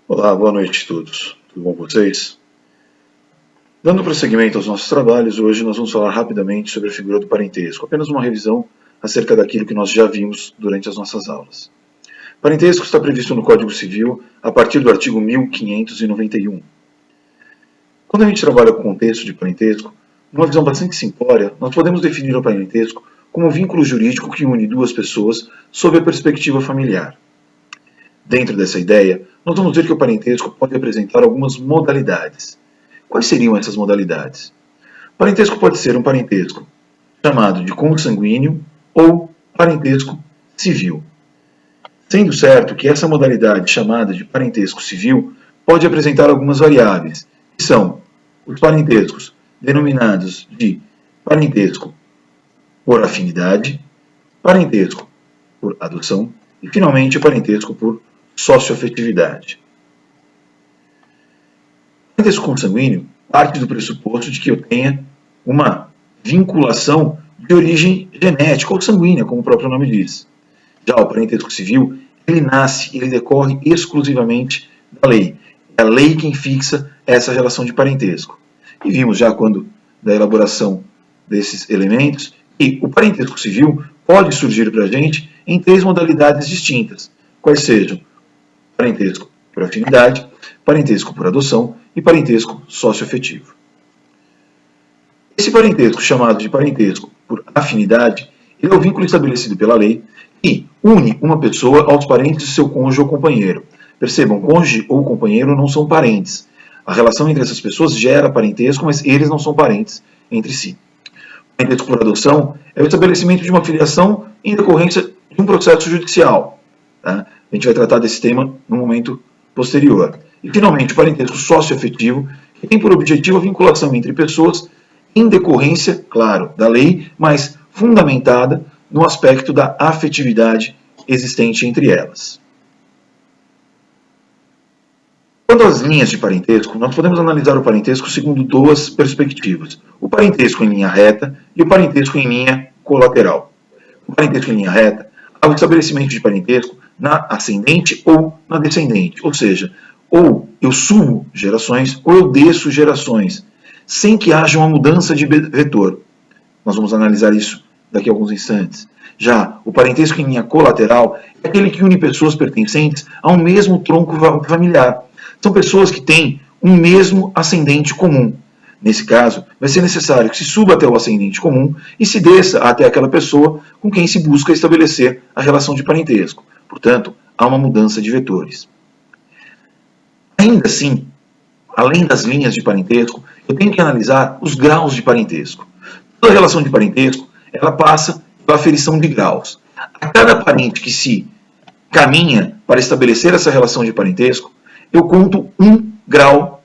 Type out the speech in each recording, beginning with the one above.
Olá, boa noite a todos. Tudo bom com vocês? Dando prosseguimento aos nossos trabalhos, hoje nós vamos falar rapidamente sobre a figura do parentesco, apenas uma revisão acerca daquilo que nós já vimos durante as nossas aulas. Parentesco está previsto no Código Civil a partir do artigo 1591. Quando a gente trabalha com o contexto de parentesco, numa visão bastante simplória, nós podemos definir o parentesco como um vínculo jurídico que une duas pessoas sob a perspectiva familiar. Dentro dessa ideia, nós vamos ver que o parentesco pode apresentar algumas modalidades. Quais seriam essas modalidades? O parentesco pode ser um parentesco chamado de consanguíneo ou parentesco civil. Sendo certo que essa modalidade chamada de parentesco civil pode apresentar algumas variáveis, que são os parentescos denominados de parentesco por afinidade, parentesco por adoção e, finalmente, o parentesco por socioafetividade. O parentesco consanguíneo parte do pressuposto de que eu tenha uma vinculação de origem genética ou sanguínea, como o próprio nome diz. Já o parentesco civil, ele nasce, ele decorre exclusivamente da lei. É a lei quem fixa essa relação de parentesco. E vimos já quando da elaboração desses elementos que o parentesco civil pode surgir para a gente em três modalidades distintas, quais sejam parentesco por afinidade, parentesco por adoção e parentesco socioafetivo. Esse parentesco, chamado de parentesco por afinidade, ele é o vínculo estabelecido pela lei que une uma pessoa aos parentes de seu cônjuge ou companheiro. Percebam, cônjuge ou companheiro não são parentes. A relação entre essas pessoas gera parentesco, mas eles não são parentes entre si. O parentesco por adoção é o estabelecimento de uma filiação em decorrência de um processo judicial. Tá? A gente vai tratar desse tema no momento posterior. E, finalmente, o parentesco socioafetivo, que tem por objetivo a vinculação entre pessoas em decorrência, claro, da lei, mas fundamentada no aspecto da afetividade existente entre elas. Quanto às linhas de parentesco, nós podemos analisar o parentesco segundo duas perspectivas. O parentesco em linha reta e o parentesco em linha colateral. O parentesco em linha reta há o estabelecimento de parentesco na ascendente ou na descendente, ou seja, ou eu subo gerações ou eu desço gerações, sem que haja uma mudança de vetor. Nós vamos analisar isso daqui a alguns instantes. Já o parentesco em linha colateral é aquele que une pessoas pertencentes a um mesmo tronco familiar. São pessoas que têm um mesmo ascendente comum. Nesse caso, vai ser necessário que se suba até o ascendente comum e se desça até aquela pessoa com quem se busca estabelecer a relação de parentesco. Portanto, há uma mudança de vetores. Ainda assim, além das linhas de parentesco, eu tenho que analisar os graus de parentesco. Toda relação de parentesco, ela passa pela aferição de graus. A cada parente que se caminha para estabelecer essa relação de parentesco, eu conto um grau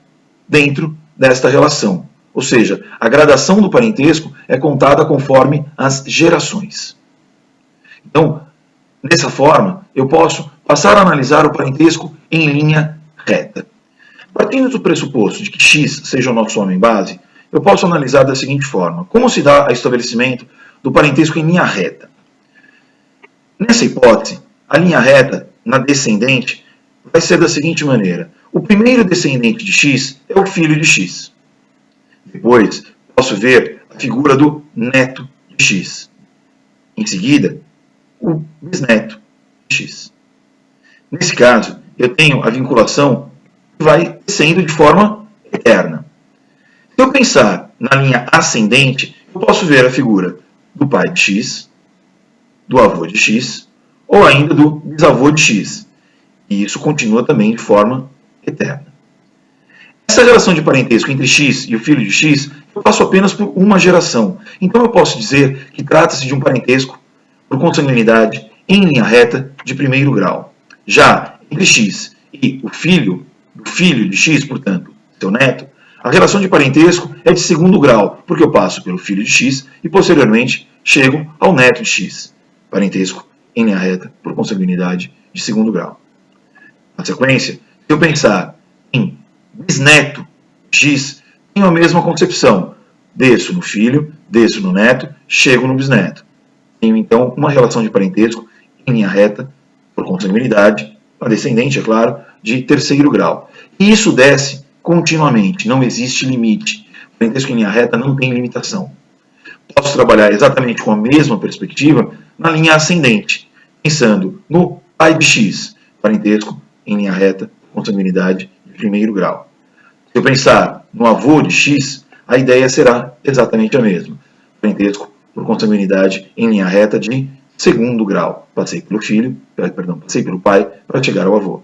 dentro desta relação. Ou seja, a gradação do parentesco é contada conforme as gerações. Então, dessa forma, eu posso passar a analisar o parentesco em linha reta. Partindo do pressuposto de que x seja o nosso homem base, eu posso analisar da seguinte forma. Como se dá o estabelecimento do parentesco em linha reta? Nessa hipótese, a linha reta, na descendente, vai ser da seguinte maneira. O primeiro descendente de x é o filho de x. Depois, posso ver a figura do neto de x. Em seguida, o bisneto de x. Nesse caso, eu tenho a vinculação que vai descendo de forma eterna. Se eu pensar na linha ascendente, eu posso ver a figura do pai de x, do avô de x, ou ainda do bisavô de x. E isso continua também de forma eterna. Essa relação de parentesco entre x e o filho de x, eu passo apenas por uma geração. Então eu posso dizer que trata-se de um parentesco por consanguinidade em linha reta de primeiro grau. Já entre x e o filho do filho de x, portanto, seu neto, a relação de parentesco é de segundo grau, porque eu passo pelo filho de x e posteriormente chego ao neto de x. Parentesco em linha reta por consanguinidade de segundo grau. Na sequência, se eu pensar em bisneto x, tenho a mesma concepção. Desço no filho, desço no neto, chego no bisneto. Tenho, então, uma relação de parentesco em linha reta, por consanguinidade, uma descendente, é claro, de terceiro grau. E isso desce continuamente, não existe limite. O parentesco em linha reta não tem limitação. Posso trabalhar exatamente com a mesma perspectiva na linha ascendente, pensando no pai de X, parentesco em linha reta, consanguinidade de primeiro grau. Se eu pensar no avô de X, a ideia será exatamente a mesma. Parentesco por consanguinidade em linha reta de segundo grau. Passei pelo pai para chegar ao avô.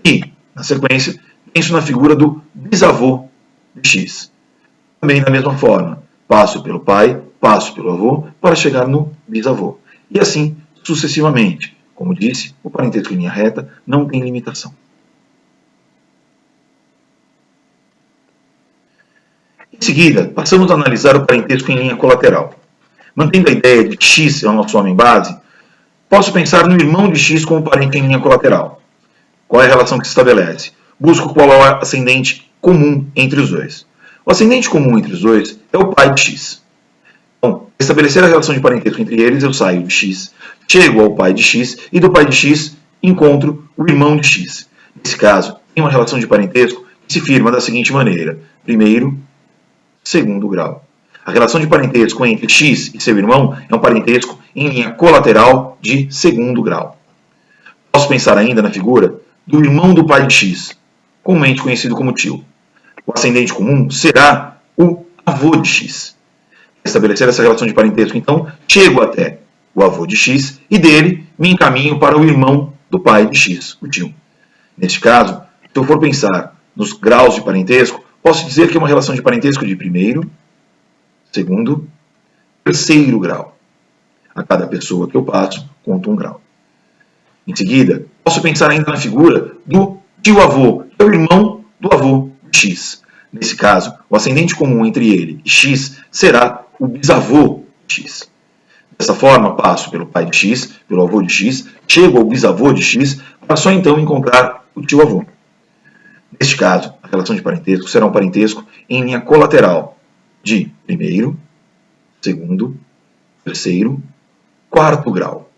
E, na sequência, penso na figura do bisavô de X. Também da mesma forma, passo pelo pai, passo pelo avô para chegar no bisavô. E assim sucessivamente. Como disse, o parentesco em linha reta não tem limitação. Em seguida, passamos a analisar o parentesco em linha colateral. Mantendo a ideia de que X é o nosso homem base, posso pensar no irmão de X como parente em linha colateral. Qual é a relação que se estabelece? Busco qual é o ascendente comum entre os dois. O ascendente comum entre os dois é o pai de X. Então, para estabelecer a relação de parentesco entre eles, eu saio de X, chego ao pai de X e do pai de X encontro o irmão de X. Nesse caso, tem uma relação de parentesco que se firma da seguinte maneira: primeiro, segundo grau. A relação de parentesco entre X e seu irmão é um parentesco em linha colateral de segundo grau. Posso pensar ainda na figura do irmão do pai de X, comumente conhecido como tio. O ascendente comum será o avô de X. Para estabelecer essa relação de parentesco, então, chego até o avô de X e dele me encaminho para o irmão do pai de X, o tio. Neste caso, se eu for pensar nos graus de parentesco, posso dizer que é uma relação de parentesco de primeiro, segundo, terceiro grau. A cada pessoa que eu passo, conto um grau. Em seguida, posso pensar ainda na figura do tio-avô, que é o irmão do avô de X. Nesse caso, o ascendente comum entre ele e X será o bisavô de X. Dessa forma, passo pelo pai de X, pelo avô de X, chego ao bisavô de X, para só então encontrar o tio-avô. Neste caso, a relação de parentesco será um parentesco em linha colateral de primeiro, segundo, terceiro, quarto grau.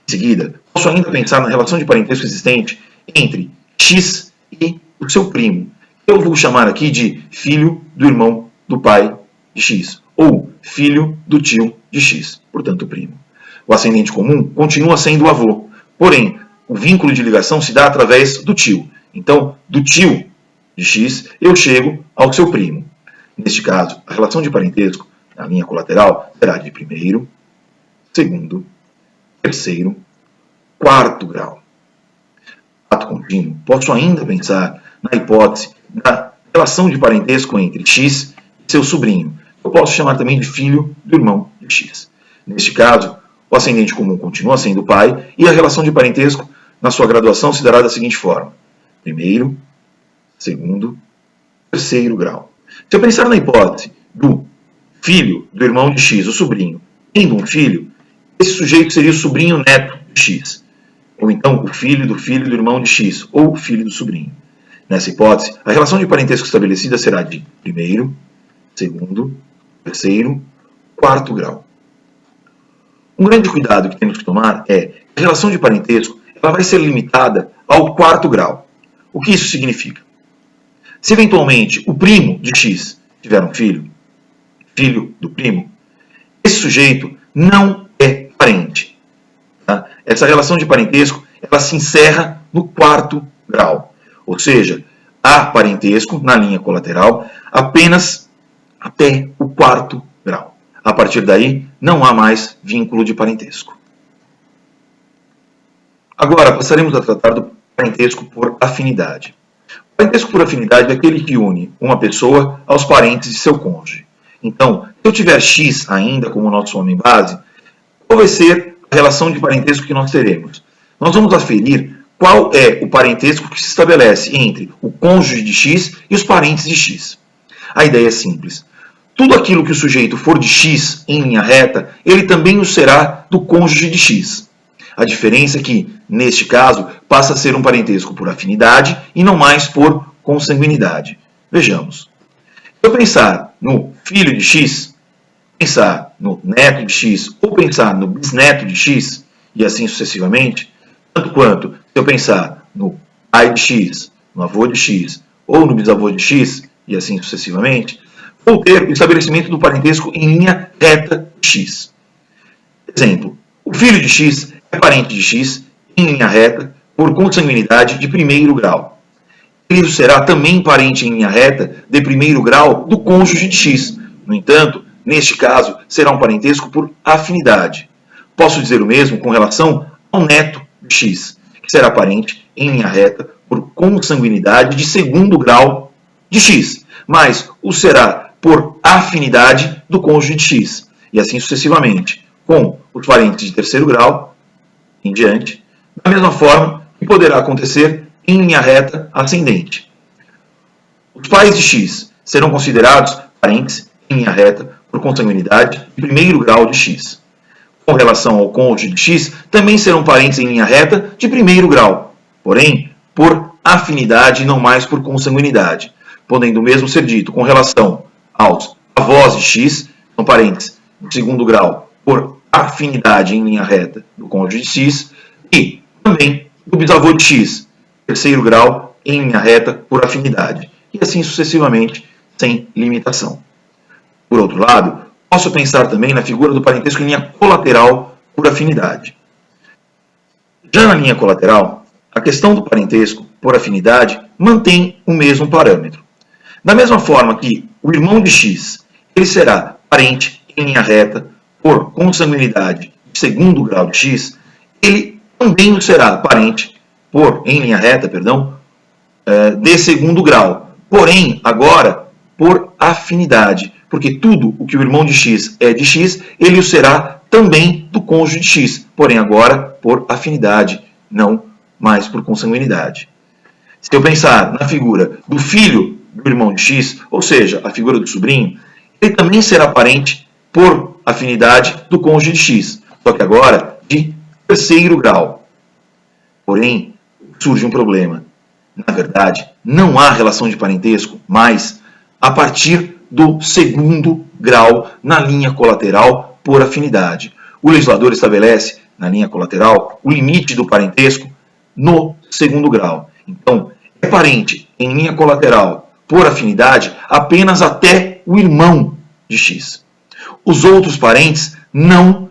Em seguida, posso ainda pensar na relação de parentesco existente entre X e o seu primo. Eu vou chamar aqui de filho do irmão do pai de X, ou filho do tio de X, portanto primo. O ascendente comum continua sendo o avô, porém, o vínculo de ligação se dá através do tio. Então, do tio de X, eu chego ao seu primo. Neste caso, a relação de parentesco na linha colateral será de primeiro, segundo, terceiro, quarto grau. Ato contínuo, posso ainda pensar na hipótese da relação de parentesco entre X e seu sobrinho. Eu posso chamar também de filho do irmão de X. Neste caso, o ascendente comum continua sendo o pai e a relação de parentesco na sua graduação se dará da seguinte forma: primeiro, segundo, terceiro grau. Se eu pensar na hipótese do filho do irmão de X, o sobrinho, tendo um filho, esse sujeito seria o sobrinho neto de X. Ou então o filho do irmão de X, ou o filho do sobrinho. Nessa hipótese, a relação de parentesco estabelecida será de primeiro, segundo, terceiro, quarto grau. Um grande cuidado que temos que tomar é que a relação de parentesco ela vai ser limitada ao quarto grau. O que isso significa? Se eventualmente o primo de X tiver um filho, filho do primo, esse sujeito não é parente. Tá? Essa relação de parentesco ela se encerra no quarto grau. Ou seja, há parentesco na linha colateral apenas até o quarto grau. A partir daí, não há mais vínculo de parentesco. Agora, passaremos a tratar do parentesco por afinidade. O parentesco por afinidade é aquele que une uma pessoa aos parentes de seu cônjuge. Então, se eu tiver X ainda como nosso homem base, qual vai ser a relação de parentesco que nós teremos? Nós vamos aferir qual é o parentesco que se estabelece entre o cônjuge de X e os parentes de X. A ideia é simples. Tudo aquilo que o sujeito for de X em linha reta, ele também o será do cônjuge de X. A diferença é que, neste caso, passa a ser um parentesco por afinidade e não mais por consanguinidade. Vejamos. Se eu pensar no filho de X, pensar no neto de X ou pensar no bisneto de X, e assim sucessivamente, tanto quanto se eu pensar no pai de X, no avô de X, ou no bisavô de X, e assim sucessivamente, vou ter o estabelecimento do parentesco em linha reta de X. Exemplo, o filho de X é parente de X em linha reta por consanguinidade de primeiro grau. Ele será também parente em linha reta de primeiro grau do cônjuge de X. No entanto, neste caso, será um parentesco por afinidade. Posso dizer o mesmo com relação ao neto de X, que será parente em linha reta por consanguinidade de segundo grau de X, mas o será por afinidade do cônjuge de X, e assim sucessivamente, com os parentes de terceiro grau em diante, da mesma forma que poderá acontecer em linha reta ascendente. Os pais de X serão considerados parentes em linha reta por consanguinidade de primeiro grau de X. Com relação ao cônjuge de X, também serão parentes em linha reta de primeiro grau, porém por afinidade e não mais por consanguinidade, podendo o mesmo ser dito com relação aos avós de X, são parentes de segundo grau por afinidade em linha reta do cônjuge de X, e também do bisavô de X, terceiro grau em linha reta por afinidade, e assim sucessivamente, sem limitação. Por outro lado, posso pensar também na figura do parentesco em linha colateral por afinidade. Já na linha colateral, a questão do parentesco por afinidade mantém o mesmo parâmetro. Da mesma forma que o irmão de X ele será parente em linha reta por consanguinidade de segundo grau de X, ele também será parente em linha reta, de segundo grau. Porém, agora, por afinidade. Porque tudo o que o irmão de X é de X, ele o será também do cônjuge de X. Porém, agora, por afinidade, não mais por consanguinidade. Se eu pensar na figura do filho do irmão de X, ou seja, a figura do sobrinho, ele também será parente por afinidade do cônjuge de X. Só que agora, de terceiro grau. Porém, surge um problema. Na verdade, não há relação de parentesco mais a partir do segundo grau na linha colateral por afinidade. O legislador estabelece, na linha colateral, o limite do parentesco no segundo grau. Então, é parente em linha colateral por afinidade apenas até o irmão de X. Os outros parentes não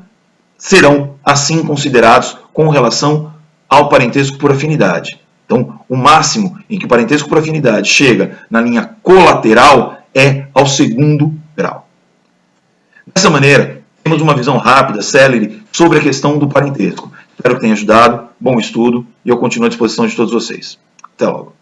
serão assim considerados com relação ao parentesco por afinidade. Então, o máximo em que o parentesco por afinidade chega na linha colateral é ao segundo grau. Dessa maneira, temos uma visão rápida, célere, sobre a questão do parentesco. Espero que tenha ajudado, bom estudo, e eu continuo à disposição de todos vocês. Até logo.